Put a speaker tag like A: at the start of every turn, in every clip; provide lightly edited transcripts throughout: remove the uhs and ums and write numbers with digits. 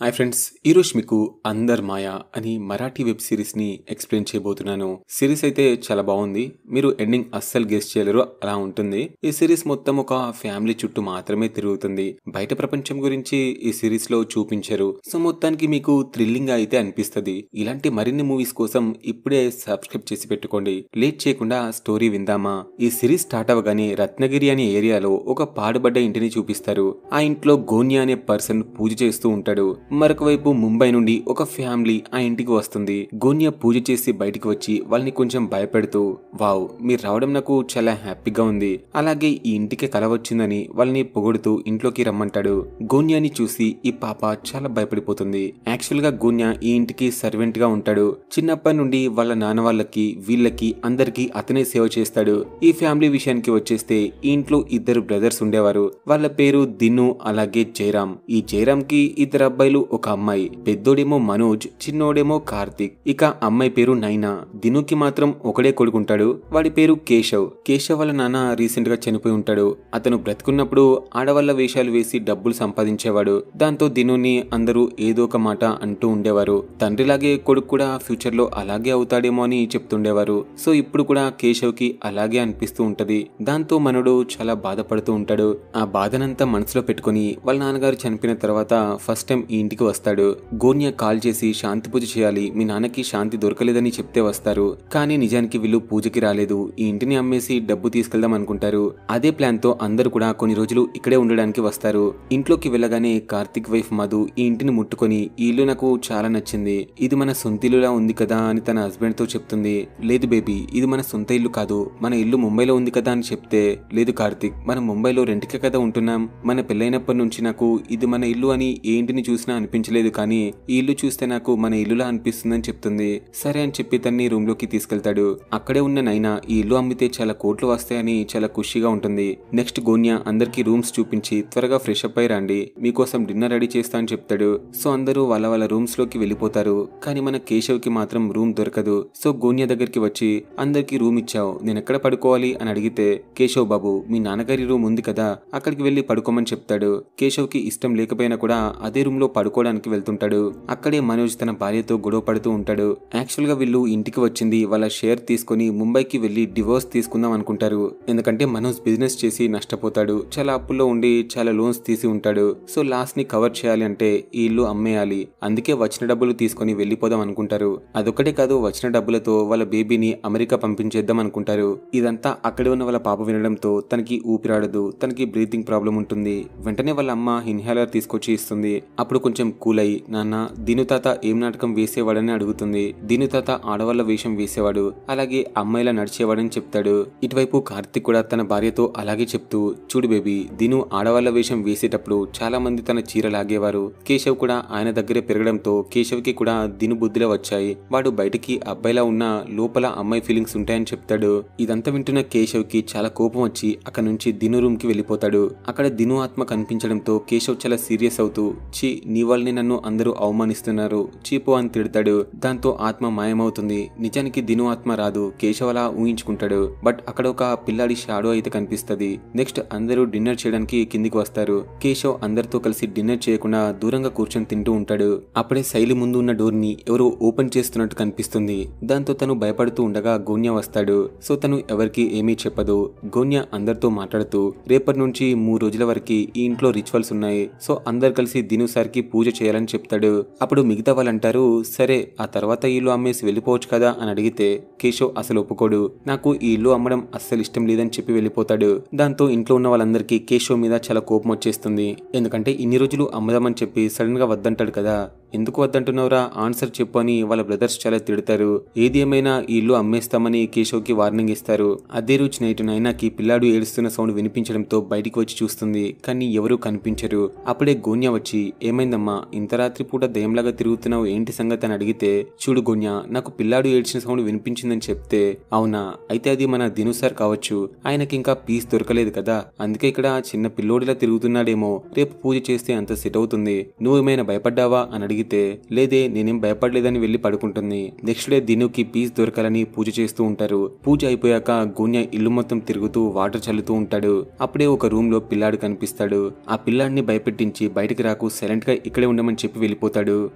A: Hi friends, ఈరోజు మీకు అందర్ మాయా అని మరాఠీ వెబ్ సిరీస్ని ఎక్స్ప్లెయిన్ చేయబోతున్నాను. సిరీస్ అయితే చాలా బాగుంది. మీరు ఎండింగ్ అస్సలు గెస్ చేయలేరు, అలా ఉంటుంది. ఈ సిరీస్ మొత్తం ఒక ఫ్యామిలీ చుట్టూ మాత్రమే తిరుగుతుంది. బయట ప్రపంచం గురించి ఈ సిరీస్ లో చూపించరు. సో మొత్తానికి మీకు థ్రిల్లింగ్ గా అయితే అనిపిస్తుంది. ఇలాంటి మరిన్ని మూవీస్ కోసం ఇప్పుడే సబ్స్క్రైబ్ చేసి పెట్టుకోండి. లేట్ చేయకుండా స్టోరీ విందామా? ఈ సిరీస్ స్టార్ట్ అవ్వగానే రత్నగిరి అనే ఏరియాలో ఒక పాడుబడ్డ ఇంటిని చూపిస్తారు. ఆ ఇంట్లో గోన్యా అనే పర్సన్ పూజ చేస్తూ ఉంటాడు. మరొక వైపు ముంబై నుండి ఒక ఫ్యామిలీ ఆ ఇంటికి వస్తుంది. గోన్యా పూజ చేసి బయటికి వచ్చి వాళ్ళని కొంచెం భయపెడుతూ, వావ్, మీరు రావడం నాకు చాలా హ్యాపీగా ఉంది, అలాగే ఈ ఇంటికి కల వచ్చిందని వాళ్ళని పొగుడుతూ ఇంట్లోకి రమ్మంటాడు. గోన్యాని చూసి ఈ పాప చాలా భయపడిపోతుంది. యాక్చువల్ గా గోన్యా ఈ ఇంటికి సర్వెంట్ గా ఉంటాడు. చిన్నప్పటి నుండి వాళ్ళ నాన్న వాళ్ళకి వీళ్ళకి అందరికి అతనే సేవ చేస్తాడు. ఈ ఫ్యామిలీ విషయానికి వచ్చేస్తే ఈ ఇంట్లో ఇద్దరు బ్రదర్స్ ఉండేవారు. వాళ్ళ పేరు దిను అలాగే జయరాం. ఈ జయరాం కి ఇద్దరు అబ్బాయిలు, ఒక అమ్మాయి. పెద్దోడేమో మనోజ్, చిన్నోడేమో కార్తిక్. ఇక అమ్మాయి పేరు నైనా. దినుకి మాత్రం ఒకడే కొడుకుంటాడు. వాడి పేరు కేశవ్. కేశవ్ వాళ్ళ నాన్న రీసెంట్ గా చనిపోయి ఉంటాడు. అతను బ్రతుకున్నప్పుడు ఆడవాళ్ల వేషాలు వేసి డబ్బులు సంపాదించేవాడు. దాంతో దినుని అందరూ ఏదో ఒక మాట అంటూ ఉండేవారు. తండ్రిలాగే కొడుకు కూడా ఫ్యూచర్ లో అలాగే అవుతాడేమో అని చెప్తుండేవారు. సో ఇప్పుడు కూడా కేశవ్ కి అలాగే అనిపిస్తూ ఉంటది. దాంతో మనోడు చాలా బాధపడుతూ ఉంటాడు. ఆ బాధనంతా మనసులో పెట్టుకుని వాళ్ళ నాన్నగారు చనిపోయిన తర్వాత ఫస్ట్ టైం ఈ ఇంటికి వస్తాడు. గోన్యా కాల్ చేసి శాంతి పూజ చేయాలి, మీ నాన్నకి శాంతి దొరకలేదని చెప్తే వస్తారు. కానీ నిజానికి వీళ్ళు పూజకి రాలేదు, ఈ ఇంటిని అమ్మేసి డబ్బు తీసుకెళ్దాం అనుకుంటారు. అదే ప్లాన్ తో అందరూ కూడా కొన్ని రోజులు ఇక్కడే ఉండడానికి వస్తారు. ఇంట్లోకి వెళ్ళగానే కార్తిక్ వైఫ్ మధు ఈ ఇంటిని ముట్టుకొని, ఈ ఇల్లు నాకు చాలా నచ్చింది, ఇది మన సొంత ఇల్లులా ఉంది కదా అని తన హస్బెండ్ తో చెప్తుంది. లేదు బేబీ, ఇది మన సొంత ఇల్లు కాదు, మన ఇల్లు ముంబైలో ఉంది కదా అని చెప్తే, లేదు కార్తిక్, మనం ముంబైలో రెంట్కే కదా ఉంటున్నాం, మన పెళ్ళైనప్పటి నుంచి నాకు ఇది మన ఇల్లు అని ఏ ఇంటిని చూసినా అనిపించలేదు, కానీ ఈ ఇల్లు చూస్తే నాకు మన ఇల్లులా అనిపిస్తుందని చెప్తుంది. సరే అని చెప్పి తన్ని రూమ్ లోకి తీసుకెళ్తాడు. అక్కడే ఉన్న నైనా ఈ ఇల్లు అమ్మితే చాలా కోట్లు వస్తాయని చాలా ఖుషిగా ఉంటుంది. నెక్స్ట్ గోన్యా అందరికి రూమ్స్ చూపించి, త్వరగా ఫ్రెష్ అప్ అయి రండి, మీకోసం డిన్నర్ రెడీ చేస్తా అని చెప్తాడు. సో అందరూ వాళ్ళ వాళ్ళ రూమ్స్ లోకి వెళ్ళిపోతారు. కానీ మన కేశవ్ కి మాత్రం రూమ్ దొరకదు. సో గోన్యా దగ్గరికి వచ్చి, అందరికి రూమ్ ఇచ్చావు, నేను ఎక్కడ పడుకోవాలి అని అడిగితే, కేశవ్ బాబు, మీ నాన్నగారి రూమ్ ఉంది కదా, అక్కడికి వెళ్లి పడుకోమని చెప్తాడు. కేశవ్ కి ఇష్టం లేకపోయినా కూడా అదే రూమ్ లో పడుకోవడానికి వెళ్తుంటాడు. అక్కడే మనోజ్ తన భార్యతో గొడవ పడుతూ ఉంటాడు. యాక్చువల్ గా వీళ్ళు ఇంటికి వచ్చింది వాళ్ళ షేర్ తీసుకుని ముంబైకి వెళ్లి డివోర్స్ తీసుకుందాం అనుకుంటారు. ఎందుకంటే మనోజ్ బిజినెస్ చేసి నష్టపోతాడు, చాలా అప్పుల్లో ఉండి చాలా లోన్స్ తీసి ఉంటాడు. సో లాస్ ని కవర్ చేయాలి అంటే ఈ ఇల్లు అమ్మేయాలి, అందుకే వచ్చిన డబ్బులు తీసుకుని వెళ్లిపోదాం అనుకుంటారు. అదొక్కటే కాదు, వచ్చిన డబ్బులతో వాళ్ళ బేబీని అమెరికా పంపించేద్దాం అనుకుంటారు. ఇదంతా అక్కడే ఉన్న వాళ్ళ పాప వినడంతో తనకి ఊపిరాడదు, తనకి బ్రీతింగ్ ప్రాబ్లం ఉంటుంది. వెంటనే వాళ్ళ అమ్మ ఇన్హేలర్ తీసుకొచ్చి ఇస్తుంది. అప్పుడు కొంచెం కూల్ అయి, నాన్న, దిను తాత ఏం నాటకం వేసేవాడని అడుగుతుంది. దిను తాత ఆడవాళ్ల వేషం వేసేవాడు, అలాగే అమ్మాయిలా నడిచేవాడని చెప్తాడు. ఇటువైపు కార్తిక్ కూడా తన భార్యతో అలాగే చెప్తూ, చూడు బేబీ, దిను ఆడవాళ్ల వేషం వేసేటప్పుడు చాలా మంది తన చీర లాగేవారు. కేశవ్ కూడా ఆయన దగ్గరే పెరగడంతో కేశవ్ కి కూడా దిను బుద్ధిలో వచ్చాయి. వాడు బయటికి అబ్బాయిలా ఉన్నా లోపల అమ్మాయి ఫీలింగ్స్ ఉంటాయని చెప్తాడు. ఇదంతా వింటున్న కేశవ్ కి చాలా కోపం వచ్చి అక్కడ నుంచి దిను రూమ్ కి వెళ్ళిపోతాడు. అక్కడ దిను ఆత్మ కనిపించడంతో కేశవ్ చాలా సీరియస్ అవుతూ, ఛీ, నీ వల్లనే నన్ను అందరూ అవమానిస్తున్నారు, చీపు అని తిడతాడు. దాంతో ఆత్మ మాయమవుతుంది. నిజానికి దిను ఆత్మ రాదు, కేశవ్ అలా ఊహించుకుంటాడు. బట్ అక్కడ ఒక పిల్లాడి షాడో అయితే కనిపిస్తది. నెక్స్ట్ అందరూ డిన్నర్ చేయడానికి కిందికి వస్తారు. కేశవ్ అందరితో కలిసి డిన్నర్ చేయకుండా దూరంగా కూర్చొని తింటూ ఉంటాడు. అప్పుడే శైలి ముందు ఉన్న డోర్ ని ఎవరో ఓపెన్ చేస్తున్నట్టు కనిపిస్తుంది. దాంతో తను భయపడుతూ ఉండగా గోన్యా వస్తాడు. సో తను ఎవరికి ఏమీ చెప్పదు. గోన్యా అందరితో మాట్లాడుతూ, రేపటి నుంచి 3 రోజుల వరకు ఈ ఇంట్లో రిచువల్స్ ఉన్నాయి, సో అందరు కలిసి దిను సార్కి పూజ చేయాలని చెప్తాడు. అప్పుడు మిగతా వాళ్ళు అంటారు, సరే, ఆ తర్వాత ఈ ఇల్లు అమ్మేసి వెళ్ళిపోవచ్చు కదా అని అడిగితే కేశవ్ అసలు ఒప్పుకోడు. నాకు ఈ ఇల్లు అమ్మడం అస్సలు ఇష్టం లేదని చెప్పి వెళ్ళిపోతాడు. దాంతో ఇంట్లో ఉన్న వాళ్ళందరికీ కేశవ్ మీద చాలా కోపం వచ్చేస్తుంది. ఎందుకంటే ఇన్ని రోజులు అమ్మదామని చెప్పి సడన్ గా వద్దంటాడు కదా, ఎందుకు వద్దంటున్నావురా, ఆన్సర్ చెప్పు అని వాళ్ళ బ్రదర్స్ చాలా తిడతారు. ఏది ఏమైనా ఈ ఇల్లు అమ్మేస్తామని కేశవ్ కి వార్నింగ్ ఇస్తారు. అదే రోజు నైట్ నైనాకి పిల్లాడు ఏడుస్తున్న సౌండ్ వినిపించడంతో బయటికి వచ్చి చూస్తుంది. కానీ ఎవరూ కనిపించరు. అప్పుడే గోన్యా వచ్చి, ఏమైందమ్మా, ఇంత రాత్రి పూట దయ్యంలాగా తిరుగుతున్నావు, ఏంటి సంగతి అని అడిగితే, చూడు గోన్యా, నాకు పిల్లాడు ఏడ్చిన సౌండ్ వినిపించిందని చెప్తే, అవునా, అయితే అది మన దిను సార్ కావచ్చు, ఆయనకి ఇంకా పీస్ దొరకలేదు కదా, అందుకే ఇక్కడ చిన్న పిల్లోడిలా తిరుగుతున్నాడేమో, రేపు పూజ చేస్తే అంత సెట్ అవుతుంది, నువ్వేమైనా భయపడ్డావా అని అడిగితే అడిగితే లేదే నేనేం భయపడలేదని వెళ్లి పడుకుంటుంది. నెక్స్ట్ డే దినుకి పీస్ దొరకాలని పూజ చేస్తూ ఉంటారు. పూజ అయిపోయాక గోన్య ఇల్లు మొత్తం తిరుగుతూ వాటర్ చల్లుతూ ఉంటాడు. అప్పుడే ఒక రూమ్ లో పిల్లాడు కనిపిస్తాడు. ఆ పిల్లాడిని భయపెట్టించి బయటికి రాకు, సైలెంట్ గా ఇక్కడే ఉండమని చెప్పి వెళ్ళిపోతాడు.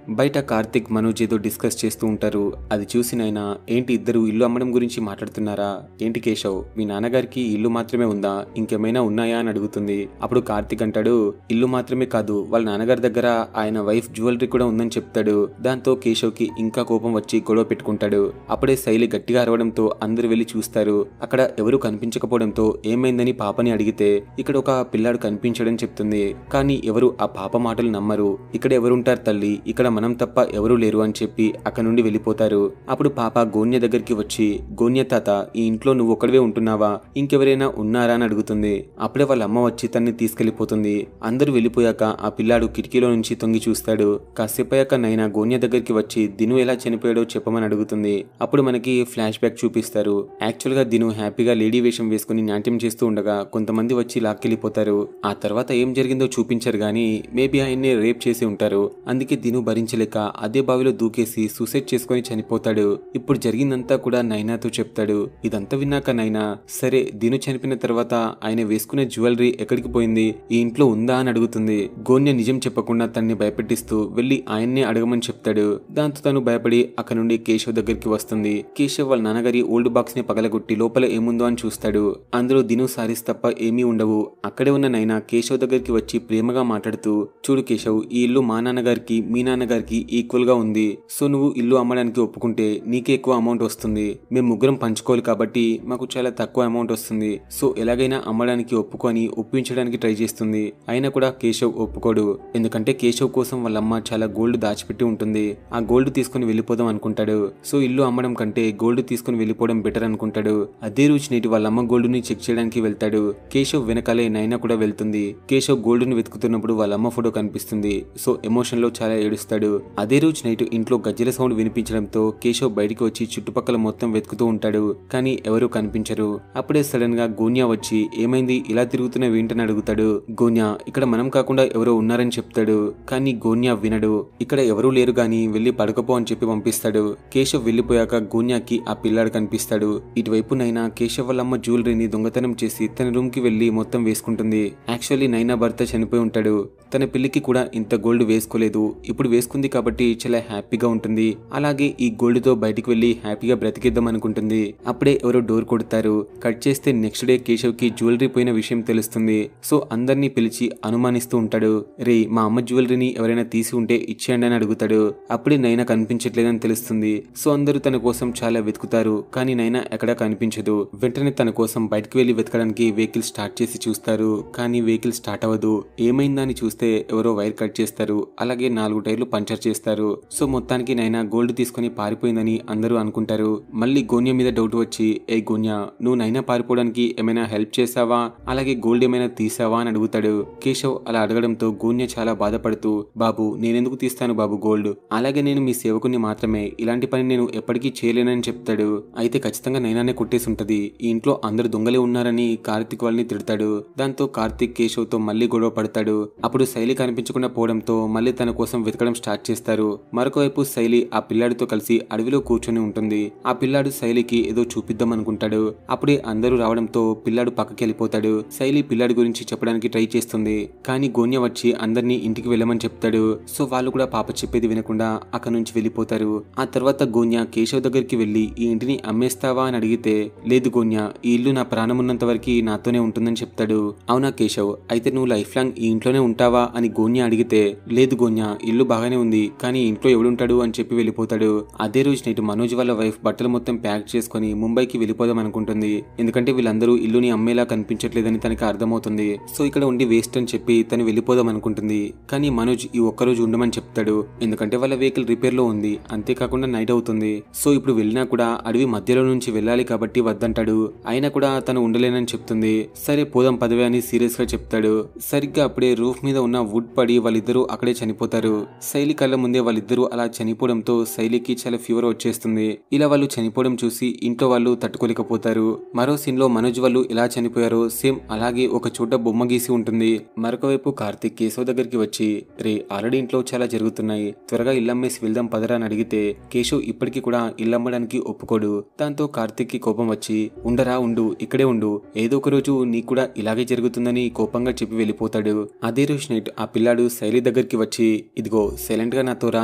A: బయట కార్తిక్ మనోజ్ ఏదో డిస్కస్ చేస్తూ ఉంటారు. అది చూసి నైనా ఏంటి ఇద్దరు ఇల్లు అమ్మడం గురించి మాట్లాడుతున్నారా ఏంటి కేశవ్, మీ నాన్నగారికి ఇల్లు మాత్రమే ఉందా, ఇంకేమైనా ఉన్నాయా అని అడుగుతుంది. అప్పుడు కార్తిక్ అంటాడు ఇల్లు మాత్రమే కాదు, వాళ్ళ నాన్నగారి దగ్గర ఆయన వైఫ్ జ్యువెలరీ కూడా ఉందని చెప్తాడు. దాంతో కేశవ్ కి ఇంకా కోపం వచ్చి గొడవ పెట్టుకుంటాడు. అప్పుడే శైలి గట్టిగా అరవడంతో అందరూ వెళ్లి చూస్తారు. అక్కడ ఎవరు కనిపించకపోవడంతో ఏమైందని పాపని అడిగితే ఇక్కడ ఒక పిల్లాడు కనిపించడని చెప్తుంది. కానీ ఎవరు ఆ పాప మాటలు నమ్మరు. ఇక్కడ ఎవరుంటారు తల్లి, ఇక్కడ మనం తప్ప ఎవరూ లేరు అని చెప్పి అక్కడ నుండి వెళ్ళిపోతారు. అప్పుడు పాప గోన్య దగ్గరికి వచ్చి గోన్య తాత, ఈ ఇంట్లో నువ్వు ఒక్కడివే ఉంటున్నావా, ఇంకెవరైనా ఉన్నారా అని అడుగుతుంది. అప్పుడే వాళ్ళ అమ్మ వచ్చి తన్ని తీసుకెళ్లిపోతుంది. అందరూ వెళ్ళిపోయాక ఆ పిల్లాడు కిటికీలో నుంచి తొంగి చూస్తాడు. కాసేపయ్యాక నైనా గోన్య దగ్గరికి వచ్చి దిను ఎలా చనిపోయాడో చెప్పమని అడుగుతుంది. అప్పుడు మనకి ఫ్లాష్ బ్యాక్ చూపిస్తారు. యాక్చువల్ గా దిను హ్యాపీగా లేడీ వేషం వేసుకుని నాట్యం చేస్తూ ఉండగా కొంతమంది వచ్చి లాక్కెళ్లిపోతారు. ఆ తర్వాత ఏం జరిగిందో చూపించారు గానీ మేబీ ఆయన్ని రేప్ చేసి ఉంటారు. అందుకే దిను భరించలేక అదే బావిలో దూకేసి సూసైడ్ చేసుకుని చనిపోతాడు. ఇప్పుడు జరిగిందంతా కూడా నైనాతో చెప్తాడు. ఇదంతా విన్నాక నైనా సరే దిను చనిపోయిన తర్వాత ఆయన వేసుకునే జ్యువెలరీ ఎక్కడికి పోయింది, ఈ ఇంట్లో ఉందా అని అడుగుతుంది. గోన్య నిజం చెప్పకుండా తన్ని భయపెట్టిస్తూ వెళ్లి ఆయన్నే అడగమని చెప్తాడు. దాంతో తను భయపడి అక్కడ నుండి కేశవ్ దగ్గరికి వస్తుంది. కేశవ్ వాళ్ళ నాన్నగారి ఓల్డ్ బాక్స్ ని పగలగొట్టి లోపల ఏముందో అని చూస్తాడు. అందులో దిను సారీస్ తప్ప ఏమీ ఉండవు. అక్కడే ఉన్న నైనా కేశవ్ దగ్గరికి వచ్చి ప్రేమగా మాట్లాడుతూ చూడు కేశవ్, ఈ ఇల్లు మా నాన్నగారికి మీ నాన్నగారికి ఈక్వల్ గా ఉంది. సో నువ్వు ఇల్లు అమ్మడానికి ఒప్పుకుంటే నీకే ఎక్కువ అమౌంట్ వస్తుంది. మేము ముగ్గురం పంచుకోవాలి కాబట్టి మాకు చాలా తక్కువ అమౌంట్ వస్తుంది. సో ఎలాగైనా అమ్మడానికి ఒప్పుకొని ఒప్పించడానికి ట్రై చేస్తుంది. అయినా కూడా కేశవ్ ఒప్పుకోడు. ఎందుకంటే కేశవ్ కోసం వాళ్ళమ్మ చాలా గోల్డ్ దాచిపెట్టి ఉంటుంది. ఆ గోల్డ్ తీసుకుని వెళ్ళిపోదాం అనుకుంటాడు. సో ఇల్లు అమ్మడం కంటే గోల్డ్ తీసుకుని వెళ్ళిపోవడం బెటర్ అనుకుంటాడు. అదే రోజు నేటి వాళ్ళమ్మ గోల్డ్ ని చెక్ చేయడానికి వెళ్తాడు. కేశవ్ వెనకాలే నైనా కూడా వెళ్తుంది. కేశవ్ గోల్డ్ ని వెతుకుతున్నప్పుడు వాళ్ళమ్మ ఫోటో కనిపిస్తుంది. సో ఎమోషన్ లో చాలా ఏడుస్తాడు. అదే రోజు నైట్ ఇంట్లో గజ్జల సౌండ్ వినిపించడంతో కేశవ్ బయటికి వచ్చి చుట్టుపక్కల మొత్తం వెతుకుతూ ఉంటాడు. కానీ ఎవరూ కనిపించరు. అప్పుడే సడన్ గా గోన్య వచ్చి ఏమైంది ఇలా తిరుగుతున్న ఏంటని అడుగుతాడు. గోన్య ఇక్కడ మనం కాకుండా ఎవరో ఉన్నారని చెప్తాడు. కానీ గోన్య వినడు. ఇక్కడ ఎవరూ లేరు గాని వెళ్లి పడుకోపో అని చెప్పి పంపిస్తాడు. కేశవ్ వెళ్లిపోయాక గోన్యాకి ఆ పిల్లాడు కనిపిస్తాడు. ఇటువైపు నైనా కేశవ్ వాళ్ళమ్మ జ్యువెలరీని దొంగతనం చేసి తన రూమ్ కి వెళ్లి మొత్తం వేసుకుంటుంది. యాక్చువల్లీ నైనా భర్త చనిపోయి ఉంటాడు. తన పెళ్లికి కూడా ఇంత గోల్డ్ వేసుకోలేదు. ఇప్పుడు వేసుకుంది కాబట్టి చాలా హ్యాపీగా ఉంటుంది. అలాగే ఈ గోల్డ్ తో బయటికి వెళ్లి హ్యాపీగా బ్రతికిద్దాం అనుకుంటుంది. అప్పుడే ఎవరో డోర్ కొడతారు. కట్ చేస్తే నెక్స్ట్ డే కేశవ్ కి జ్యువెలరీ పోయిన విషయం తెలుస్తుంది. సో అందరినీ పిలిచి అనుమానిస్తూ ఉంటాడు. రే మా అమ్మ జ్యువెలరీని ఎవరైనా తీసి ఉంటే ఇచ్చేయండి అని అడుగుతాడు. అప్పుడే నైనా కనిపించట్లేదని తెలుస్తుంది. సో అందరూ తన కోసం చాలా వెతుకుతారు. కానీ నైనా ఎక్కడా కనిపించదు. వెంటనే తన కోసం బయటకు వెళ్లి వెతకడానికి వెహికల్ స్టార్ట్ చేసి చూస్తారు. కానీ వెహికల్ స్టార్ట్ అవ్వదు. ఏమైందని చూస్తే ఎవరో వైర్ కట్ చేస్తారు. అలాగే 4 టైర్లు పంచర్ చేస్తారు. సో మొత్తానికి నైనా గోల్డ్ తీసుకుని పారిపోయిందని అందరూ అనుకుంటారు. మళ్ళీ గోన్య మీద డౌట్ వచ్చి ఏ గోన్య, నువ్వు నైనా పారిపోవడానికి ఏమైనా హెల్ప్ చేసావా, అలాగే గోల్డ్ ఏమైనా తీసావా అని అడుగుతాడు. కేశవ్ అలా అడగడంతో గోన్య చాలా బాధపడుతూ బాబు నేనెందుకు తీస్తాను బాబు గోల్డ్, అలాగే నేను మీ సేవకుని మాత్రమే, ఇలాంటి పని నేను ఎప్పటికీ చేయలేనని చెప్తాడు. అయితే ఖచ్చితంగా నైనానే కొట్టేసి ఉంటది. ఈ ఇంట్లో అందరు దొంగలే ఉన్నారని కార్తిక్ వాళ్ళని తిడతాడు. దాంతో కార్తిక్ కేశవ్ తో మళ్ళీ గొడవ పడతాడు. అప్పుడు శైలి కనిపించకుండా పోవడంతో మళ్ళీ తన కోసం వెతకడం స్టార్ట్ చేస్తారు. మరొక వైపు శైలి ఆ పిల్లాడితో కలిసి అడవిలో కూర్చొని ఉంటుంది. ఆ పిల్లాడు శైలికి ఏదో చూపిద్దాం అనుకుంటాడు. అప్పుడే అందరూ రావడంతో పిల్లాడు పక్కకి వెళ్ళిపోతాడు. శైలి పిల్లాడి గురించి చెప్పడానికి ట్రై చేస్తుంది. కానీ గోన్య వచ్చి అందరినీ ఇంటికి వెళ్ళమని చెప్తాడు. సో వాళ్ళు కూడా పాప చెప్పేది వినకుండా అక్కడి నుంచి వెళ్ళిపోతారు. ఆ తర్వాత గోన్య కేశవ్ దగ్గరికి వెళ్లి ఈ ఇంటిని అమ్మేస్తావా అని అడిగితే లేదు గోన్య, ఈ ఇల్లు నా ప్రాణం ఉన్నంత వరకు నాతోనే ఉంటుందని చెప్తాడు. అవునా కేశవ్, అయితే నువ్వు లైఫ్ లాంగ్ ఈ ఇంట్లోనే ఉంటావా అని గోన్య అడిగితే లేదు గోన్య, ఇల్లు బాగానే ఉంది కానీ ఇంట్లో ఎవడుంటాడు అని చెప్పి వెళ్ళిపోతాడు. అదే రోజు నైట్ మనోజ్ వాళ్ళ వైఫ్ బట్టలు మొత్తం ప్యాక్ చేసుకుని ముంబైకి వెళ్ళిపోదాం అనుకుంటుంది. ఎందుకంటే వీళ్ళందరూ ఇల్లుని అమ్మేలా కనిపించట్లేదని తనకి అర్థమవుతుంది. సో ఇక్కడ ఉండి వేస్ట్ అని చెప్పి తను వెళ్ళిపోదాం అనుకుంటుంది. కానీ మనోజ్ ఈ ఒక్కరోజు ఉండమని చెప్తాడు. ఎందుకంటే వాళ్ళ వెహికల్ రిపేర్ లో ఉంది. అంతేకాకుండా నైట్ అవుతుంది. సో ఇప్పుడు వెళ్ళినా కూడా అడవి మధ్యలో నుంచి వెళ్ళాలి కాబట్టి వద్దంటాడు. అయినా కూడా తను ఉండలేనని చెప్తుంది. సరే పోదాం పదవే అని సీరియస్ గా చెప్తాడు. సరిగ్గా అప్పుడే రూఫ్ మీద ఉన్న వుడ్ పడి వాళ్ళిద్దరూ అక్కడే చనిపోతారు. శైలి కళ్ళ ముందే వాళ్ళిద్దరూ అలా చనిపోవడంతో శైలికి చాలా ఫీవర్ వచ్చేస్తుంది. ఇలా వాళ్ళు చనిపోవడం చూసి ఇంట్లో వాళ్ళు తట్టుకోలేకపోతారు. మరో సీన్ లో మనోజ్ వాళ్ళు ఎలా చనిపోయారో సేమ్ అలాగే ఒక చోట బొమ్మ గీసి ఉంటుంది. మరొక వైపు కార్తిక్ కేశవ్ దగ్గరికి వచ్చి రే ఆల్రెడీ ఇంట్లో చాలా జరుగుతున్నాయి, త్వరగా ఇల్లమ్మేసి వెళ్దాం పదరా అని అడిగితే కేశవ్ ఇప్పటికీ కూడా ఇల్లమ్మడానికి ఒప్పుకోడు. దాంతో కార్తిక్ కి కోపం వచ్చి ఉండరా ఉండు, ఇక్కడే ఉండు, ఏదో ఒక రోజు నీకు కూడా ఇలాగే జరుగుతుందని కోపంగా చెప్పి వెళ్ళిపోతాడు. అదే రోజు నైట్ ఆ పిల్లాడు శైలి దగ్గరికి వచ్చి ఇదిగో సైలెంట్ గా నాతో రా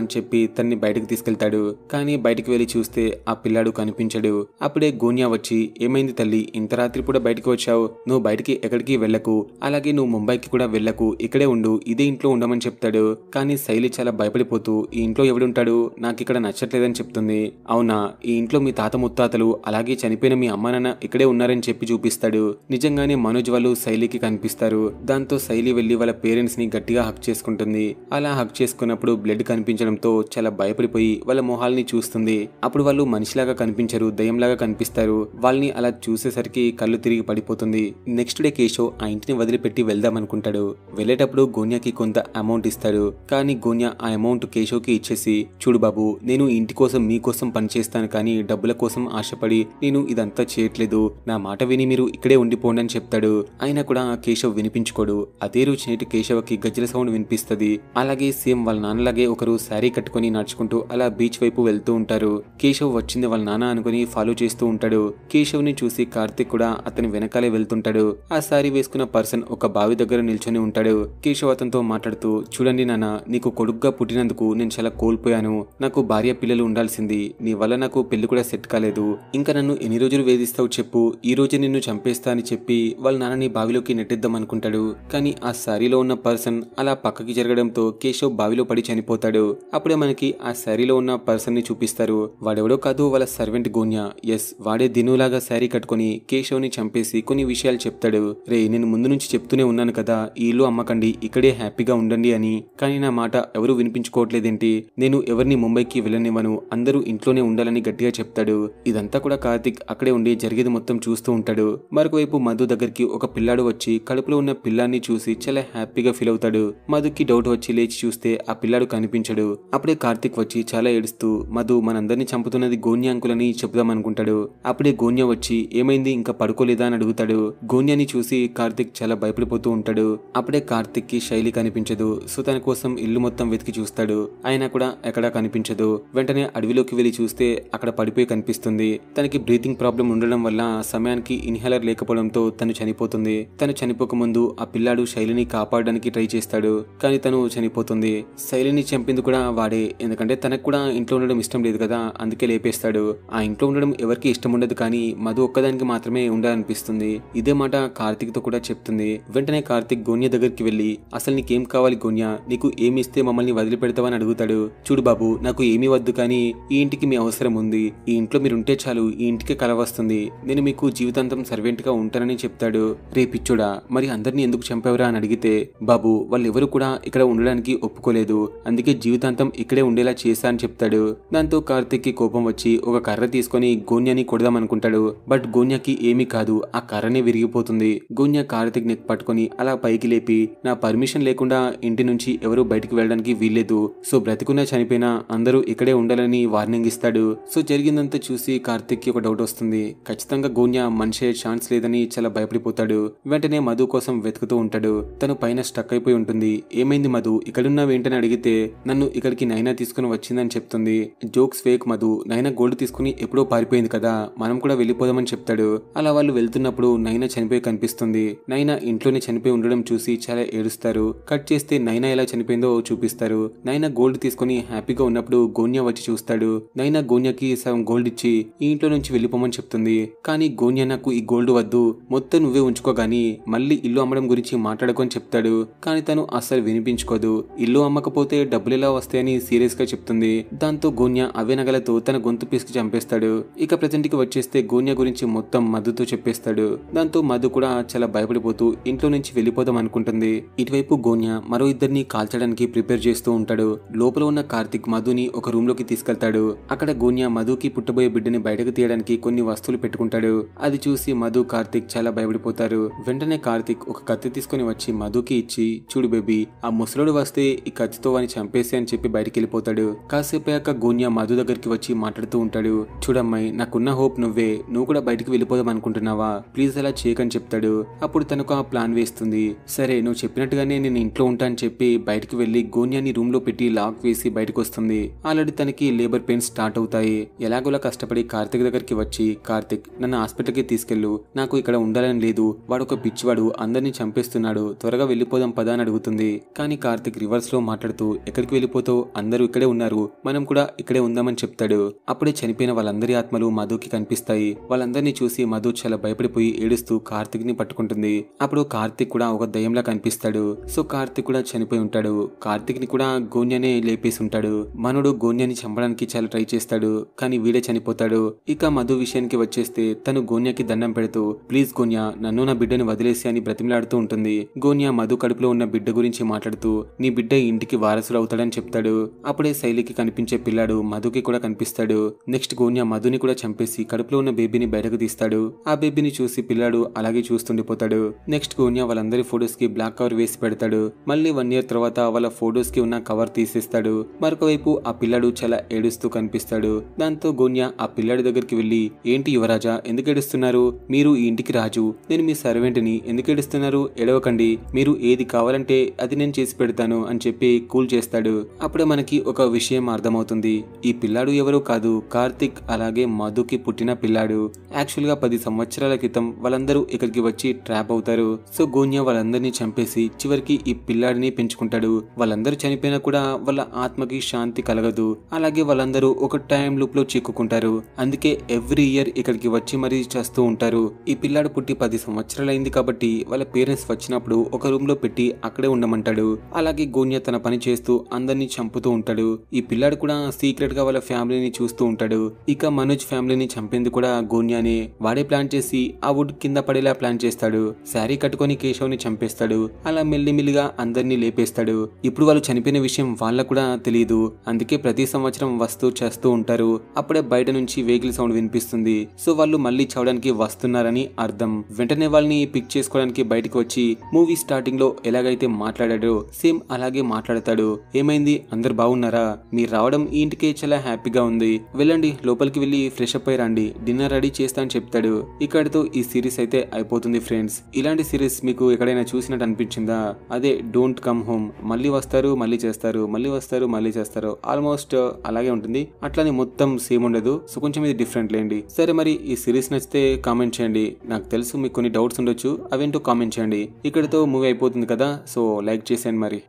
A: అని చెప్పి తన్ని బయటకు తీసుకెళ్తాడు. కానీ బయటకు వెళ్లి చూస్తే ఆ పిల్లాడు కనిపించడు. అప్పుడే గోన్యా వచ్చి ఏమైంది తల్లి, ఇంత రాత్రి కూడా బయటకు వచ్చావు, నువ్వు బయటికి ఎక్కడికి వెళ్ళకు, అలాగే నువ్వు ముంబైకి కూడా వెళ్ళకు, ఇక్కడే ఉండు, ఇదే ఇంట్లో ఉండమని చెప్తాడు. కానీ శైలి చాలా భయపడిపోతూ ఈ ఇంట్లో ఎవడుంటాడు, నాకు ఇక్కడ నచ్చట్లేదని చెప్తుంది. అవునా, ఈ ఇంట్లో మీ తాత ముత్తాతలు అలాగే చనిపోయిన మీ అమ్మా నాన్న ఇక్కడే ఉన్నారని చెప్పి చూపిస్తాడు. నిజంగానే మనోజ్ వాళ్ళు శైలికి కనిపిస్తారు. దాంతో శైలి వెళ్లి వాళ్ళ పేరెంట్స్ ని గట్టిగా హక్ చేసుకుంటుంది. అలా హక్ చేసుకున్నప్పుడు బ్లడ్ కనిపించడంతో చాలా భయపడిపోయి వాళ్ళ మొహాల్ని చూస్తుంది. అప్పుడు వాళ్ళు మనిషిలాగా కనిపించరు, దయ్యంలాగా కనిపిస్తారు. వాళ్ళని అలా చూసేసరికి కళ్ళు తిరిగి పడిపోతుంది. నెక్స్ట్ డే కేశవ్ ఆ ఇంటిని వదిలిపెట్టి వెళ్దాం అనుకుంటాడు. వెళ్లేటప్పుడు గోన్యాకి కొంత అమౌంట్ ఇస్తాడు. కానీ గోన్యా ఆ అమౌంట్ కేశవ్ కి ఇచ్చేసి చూడు బాబు, నేను ఇంటి కోసం మీకోసం పనిచేస్తాను, కానీ డబ్బుల కోసం ఆశపడి నేను ఇదంతా చేయట్లేదు, నా మాట విని మీరు ఇక్కడే ఉండిపోండి అని చెప్తాడు. అయినా కూడా కేశవ్ వినిపించుకోడు. అదే రోజు నైట్ కేశవ్కి గజ్జల సౌండ్ వినిపిస్తుంది. అలాగే సేమ్ వాళ్ళ నాన్నలాగే ఒకరు శారీ కట్టుకుని నడుచుకుంటూ అలా బీచ్ వైపు వెళ్తూ ఉంటారు. కేశవ్ వచ్చింది వాళ్ళ నాన్న అనుకుని ఫాలో చేస్తూ ఉంటాడు. కేశవ్ ని చూసి కార్తిక్ కూడా అతని వెనకాలే వెళ్తుంటాడు. ఆ శారీ వేసుకున్న పర్సన్ ఒక బావి దగ్గర నిల్చొని ఉంటాడు. కేశవ్ అతనితో మాట్లాడుతూ చూడండి నాన్న, నీకు కొడుకుగా పుట్టినందుకు నేను చాలా కోల్పోయాను, నాకు భార్య పిల్లలు ఉండాల్సింది, నీ వల్ల నాకు పెళ్లి కూడా సెట్ కాలేదు, ఇంకా నన్ను ఎన్ని రోజులు వేధిస్తావు చెప్పు, ఈ రోజు నిన్ను చంపేస్తా అని చెప్పి వాళ్ళ నాన్నని బావిలోకి నెట్టేద్దాం అనుకుంటాడు. కానీ ఆ శారీలో ఉన్న పర్సన్ అలా పక్కకి జరగడంతో కేశవ్ బావిలో పడి చనిపోతాడు. అప్పుడే మనకి ఆ శారీలో ఉన్న పర్సన్ ని చూపిస్తారు. వాడెవడో కాదు, వాళ్ళ సర్వెంట్ గోన్యా. ఎస్, వాడే దినులాగా శారీ కట్టుకుని కేశవ్ ని చంపేసి కొన్ని విషయాలు చెప్తాడు. రే, నేను ముందు నుంచి చెప్తూనే ఉన్నాను కదా, ఈ ఇల్లు అమ్మకండి, ఇక్కడే హ్యాపీగా ఉండండి అని, కానీ నా మాట ఎవరు వినిపించుకోవట్లేదేంటి, నేను ఎవరిని ముంబైకి వెళ్ళనివ్వను, అందరూ ఇంట్లోనే ఉండాలని గట్టిగా చెప్తాడు. ఇదంతా కూడా కార్తిక్ అక్కడే ఉండి జరిగేది మొత్తం చూస్తూ ఉంటాడు. మరొకవైపు మధు దగ్గరికి ఒక పిల్లాడు వచ్చి కడుపులో ఉన్న పిల్లాన్ని చూసి చాలా హ్యాపీగా ఫీల్ అవుతాడు. మధుకి డౌట్ వచ్చి లేచి చూస్తే ఆ పిల్లాడు కనిపించడు. అప్పుడే కార్తిక్ వచ్చి చాలా ఏడుస్తూ మధు మనందరినీ చంపుతున్నది గోన్యా అంకులని చెప్దాం అనుకుంటాడు. అప్పుడే గోన్యా వచ్చి ఏమైంది, ఇంకా పడుకోలేదా అని అడుగుతాడు. గోన్యాని చూసి కార్తిక్ చాలా భయపడిపోతూ ఉంటాడు. అప్పుడే కార్తిక్ కి శైలి కనిపించదు. సో తన కోసం ఇల్లు మొత్తం వెతికి చూస్తాడు, అయినా కూడా ఎక్కడా కనిపించదు. వెంటనే అడవిలోకి వెళ్లి చూస్తే అక్కడ పడిపోయి కనిపిస్తుంది. తనకి బ్రీతింగ్ ప్రాబ్లం ఉండడం వల్ల సమయానికి ఇన్హేలర్ లేకపోవడంతో తను చనిపోతుంది. తను చనిపోక ముందు ఆ పిల్లాడు శైలిని కాపాడడానికి ట్రై చేస్తాడు, కానీ తను చనిపోతుంది. శైలిని చంపింది కూడా వాడే, ఎందుకంటే తనకు కూడా ఇంట్లో ఉండడం ఇష్టం లేదు కదా, అందుకే లేపేస్తాడు. ఆ ఇంట్లో ఉండడం ఎవరికి ఇష్టం ఉండదు, కానీ మధు ఒక్కదానికి మాత్రమే ఉండాలనిపిస్తుంది. ఇదే మాట కార్తిక్ తో కూడా చెప్తుంది. వెంటనే కార్తిక్ గోన్యా దగ్గరికి వెళ్లి అసలు నీకేం కావాలి గోన్యా, నీకు ఏమి ఇస్తే మమ్మల్ని వదిలిపెడతావని అడుగుతాడు. చూడు బాబు, నాకు ఏమీ వద్దు, కానీ ఈ ఇంటికి మీ అవసరం ఉంది, ఈ ఇంట్లో మీరుంటే చాలు, ఈ ఇంటికి కల వస్తుంది, నేను మీకు జీవితాంతం సర్వెంట్ గా ఉంటానని చెప్తాడు. రే పిచ్చోడా, మరి అందరినీ ఎందుకు చంపావురా అని అడిగితే బాబు, వాళ్ళెవరు కూడా ఇక్కడ ఉండడానికి ఒప్పుకోలేదు, అందుకే జీవితాంతం ఇక్కడే ఉండేలా చేశా అని చెప్తాడు. దాంతో కార్తిక్ కి కోపం వచ్చి ఒక కర్ర తీసుకుని గోన్యాని కొడదాం అనుకుంటాడు. బట్ గోన్యాకి ఏమీ కాదు, ఆ కర్రనే విరిగిపోతుంది. గోన్యా కార్తిక్ నెక్ పట్టుకుని అలా పైకి లేపి నా పర్మిషన్ లేకుండా ఇంటి నుంచి ఎవరు బయటికి వెళ్ళడానికి వీల్లేదు, సో బ్రతికున్నా చనిపోయినా అందరూ ఇక్కడే ఉండాలని వార్నింగ్ ఇస్తాడు. సో జరిగిందంతా చూసి కార్తిక్ కి ఒక డౌట్ వస్తుంది. ఖచ్చితంగా గోన్యా మనిషి ఛాన్స్ లేదని చాలా భయపడిపోతాడు. వెంటనే మధు కోసం వెతుకుతూ ఉంటాడు. తను పైన స్టక్ అయిపోయి ఉంటుంది. ఏమైంది మధు, ఇక్కడున్నావేంటని అడిగితే నన్ను ఇక్కడికి నైనా తీసుకుని వచ్చిందని చెప్తుంది. జోక్స్ ఫేక్ మధు, నైనా గోల్డ్ తీసుకుని ఎప్పుడో పారిపోయింది కదా, మనం కూడా వెళ్ళిపోదామని చెప్తాడు. అలా వాళ్ళు వెళ్తున్నప్పుడు నైనా చనిపోయి కనిపిస్తుంది. నైనా ఇంట్లోనే చనిపోయి ఉండడం చూసి చాలా ఏడుస్తారు. కట్ చేస్తే నైనా ఎలా చనిపోయిందో చూపిస్తారు. నైనా గోల్డ్ తీసుకుని హ్యాపీగా ఉన్నప్పుడు గోన్యా వచ్చి చూస్తాడు. నైనా గోన్యాకి సగం గోల్డ్ ఇచ్చి ఈ ఇంట్లో నుంచి వెళ్ళిపోమని చెప్తుంది. కానీ గోన్యా నాకు ఈ గోల్డ్ వద్దు, మొత్తం నువ్వే ఉంచుకోగాని మళ్ళీ ఇల్లు అమ్మడం గురించి మాట్లాడుకొని చెప్తాడు. కానీ తను అస్సలు వినిపించుకోదు. ఇల్లు అమ్మకపోతే డబ్బులు ఎలా వస్తాయని సీరియస్ గా చెప్తుంది. దాంతో గోన్యా అవే నగలతో తన గొంతు పీసుకు చంపేస్తాడు. ఇక ప్రెజెంట్ కి వచ్చేస్తే గోన్యా గురించి మొత్తం మధుతో చెప్పేస్తాడు. దాంతో మధు కూడా చాలా భయపడిపోతూ ఇంట్లో నుంచి వెళ్ళిపోదాం అనుకుంటుంది. ఇటువైపు గోన్యా మరో ఇద్దరిని కాల్చడానికి ప్రిపేర్ చేస్తూ ఉంటాడు. లోపల ఉన్న కార్తిక్ మధుని ఒక రూమ్ లోకి తీసుకెళ్తాడు. అక్కడ గోన్యా మధుకి పుట్టబోయే బిడ్డని బయటకు తీయడానికి కొన్ని వస్తువులు పెట్టుకుంటాడు. అది చూసి మధు కార్తిక్ చాలా భయపడిపోతారు. వెంటనే కార్తిక్ ఒక కత్తి తీసుకుని వచ్చి మధుకి ఇచ్చి చూడు బేబీ, ఆ ముసలోడు వస్తే ఈ కత్తితో వాని చంపేసి అని చెప్పి బయటికి వెళ్ళిపోతాడు. కాసేపాక గోన్యా మధు దగ్గరికి వచ్చి మాట్లాడుతూ ఉంటాడు. చూడమ్మాయి, నాకున్న హోప్ నువ్వే, నువ్వు కూడా బయటికి వెళ్ళిపోదాం అనుకుంటున్నావా, ప్లీజ్ అలా చేయకని చెప్తాడు. అప్పుడు తనకు ఆ ప్లాన్ వేస్తుంది. సరే, నువ్వు చెప్పినట్టుగానే నేను ఇంట్లో ఉంటా అని చెప్పి బయటికి వెళ్లి గోన్యా గోన్యాని రూమ్ లో పెట్టి లాక్ వేసి బయటకు వస్తుంది. ఆల్రెడీ తనకి లేబర్ పెయిన్స్ స్టార్ట్ అవుతాయి. ఎలాగోలా కష్టపడి కార్తిక్ దగ్గరికి వచ్చి, కార్తిక్ నన్ను హాస్పిటల్ కి తీసుకెళ్ళు, నాకు ఇక్కడ ఉండాలని లేదు, వాడు ఒక పిచ్చివాడు అందరినీ చంపేస్తున్నాడు, త్వరగా వెళ్ళిపోదాం పదా అని అడుగుతుంది. కానీ కార్తిక్ రివర్స్ లో మాట్లాడుతూ ఎక్కడికి వెళ్ళిపోతావు, అందరూ ఇక్కడే ఉన్నారు, మనం కూడా ఇక్కడే ఉందామని చెప్తాడు. అప్పుడే చనిపోయిన వాళ్ళందరి ఆత్మలు మధుకి కనిపిస్తాయి. వాళ్ళందరినీ చూసి మధు చాలా భయపడిపోయి ఏడుస్తూ కార్తిక్ ని పట్టుకుంటుంది. అప్పుడు కార్తిక్ కూడా ఒక దయ్యంలా కనిపిస్తాడు. సో కార్తిక్ కూడా చనిపోయి ఉంటాడు. కార్తిక్ ని కూడా గోన్యానే లేపేసి ఉంటాడు. మనుడు గోన్యాని చంపడానికి చాలా ట్రై చేస్తాడు, కానీ వీడే చనిపోతాడు. ఇక మధు విషయానికి వచ్చేస్తే తను గోన్యాకి దండం పెడుతూ ప్లీజ్ గోన్యా నన్ను నా బిడ్డని వదిలేసి అని బ్రతిమలాడుతూ ఉంటుంది. గోన్యా మధు కడుపులో ఉన్న బిడ్డ గురించి మాట్లాడుతూ నీ బిడ్డ ఇంటికి వారసుడు అవుతాడని చెప్తాడు. అప్పుడే శైలికి కనిపించే పిల్లాడు మధుకి కూడా కనిపిస్తాడు. నెక్స్ట్ గోన్యా మధుని కూడా చంపేసి కడుపులో ఉన్న బేబీని బయటకు తీస్తాడు. ఆ బేబీని చూసి పిల్లాడు అలాగే చూస్తుండిపోతాడు. నెక్స్ట్ గోన్యా వాళ్ళందరి ఫొటోస్ కి బ్లాక్ కవర్ వేసి పెడతాడు. మళ్ళీ 1 year తర్వాత వాళ్ళ ఫొటోస్ కి ఉన్న కవర్ తీసేస్తాడు. మరొక వైపు ఆ పిల్లాడు చాలా ఏడుస్తూ కనిపిస్తాడు. దాంతో గోన్యా ఆ పిల్లాడి దగ్గరికి వెళ్లి ఏంటి యువరాజా ఎందుకు ఏడుస్తున్నారు, మీరు ఈ ఇంటికి రాజు, నేను మీ సర్వెంట్ ని, ఎందుకు ఏడుస్తున్నారు, ఏడవకండి, మీరు ఏది కావాలంటే అది నేను చేసి పెడతాను అని చెప్పి కూల్ చేస్తాడు. అప్పుడే మనకి ఒక విషయం అర్థమవుతుంది. ఈ పిల్లాడు ఎవరో కాదు, కార్తిక్ అలాగే మధుకి పుట్టిన పిల్లాడు. యాక్చువల్ గా 10 సంవత్సరాల క్రితం వాళ్ళందరూ ఇక్కడికి వచ్చి ట్రాప్ అవుతారు. సో గోన్యా వాళ్ళందరినీ చంపేసి చివరికి ఈ పిల్లాడిని పెంచుకుంటాడు. వాళ్ళందరూ చనిపోయినా కూడా వాళ్ళ ఆత్మకి శాంతి కలగదు. అలాగే వాళ్ళందరూ ఒక టైం లూప్ లో చిక్కుకుంటారు. అందుకే ఎవ్రీ ఇయర్ ఇక్కడికి వచ్చి మరీ చేస్తూ ఉంటారు. ఈ పిల్లాడు పుట్టి 10 సంవత్సరాలైంది కాబట్టి వాళ్ళ పేరెంట్స్ వచ్చినప్పుడు ఒక రూమ్ లో పెట్టి అక్కడే ఉండమంటాడు. అలాగే గోన్యా తన పని చేస్తూ అందరినీ చంపుతూ ఉంటాడు. ఈ పిల్లాడు కూడా సీక్రెట్ గా వాళ్ళ ఫ్యామిలీని చూస్తూ ఉంటాడు. ఇక మనోజ్ ఫ్యామిలీని చంపింది కూడా గోన్యానే. వాడే ప్లాన్ చేసి ఆ వుడ్ కింద పడేలా ప్లాన్ చేస్తాడు. శారీ కట్టుకొని కేశవ్ ని చంపేస్తాడు. అలా మెల్లిమెల్లిగా అందరినీ లేపేస్తాడు. ఇప్పుడు వాళ్ళు చనిపోయిన విషయం వాళ్ళకు కూడా తెలియదు. అందుకే ప్రతి సంవత్సరం వస్తూ చేస్తూ ఉంటారు. అప్పుడే బయట నుంచి వెహికల్ సౌండ్ వినిపిస్తుంది. సో వాళ్ళు మళ్ళీ చావడానికి వస్తున్నారని అర్థం. వెంటనే వాళ్ళని పిక్ చేసుకోవడానికి బయటకు వచ్చి మూవీ స్టార్టింగ్ లో ఎలాగైతే మాట్లాడాడో సేమ్ అలాగే మాట్లాడతాడు. ఏమైంది, అందరు బాగున్నారా, మీరు రావడం ఈ ఇంటికి చాలా హ్యాపీగా ఉంది, వెళ్ళండి లోపలికి వెళ్ళి ఫ్రెష్ అప్ అయి రండి, డిన్నర్ రెడీ చేస్తా అని చెప్తాడు. ఇక్కడితో ఈ సిరీస్ అయితే అయిపోతుంది ఫ్రెండ్స్. ఇలాంటి సిరీస్ మీకు ఎక్కడైనా చూసినట్టు అనిపించిందా? అదే డోంట్ కమ్ హోమ్, మళ్ళీ వస్తారు మళ్ళీ చేస్తారు, మళ్ళీ వస్తారు మళ్ళీ చేస్తారు, ఆల్మోస్ట్ అలాగే ఉంటుంది. అట్లానే మొత్తం సేమ్ ఉండదు. సో కొంచెం ఇది డిఫరెంట్ లేండి. సరే మరి ఈ సిరీస్ నచ్చితే కామెంట్ చేయండి. నాకు తెలుసు మీకు కొన్ని డౌట్స్ ఉండొచ్చు, అవేంటో కామెంట్ చేయండి. ఇక్కడితో మూవీ అయిపోతుంది కదా, సో లైక్ చేసేయండి మరి.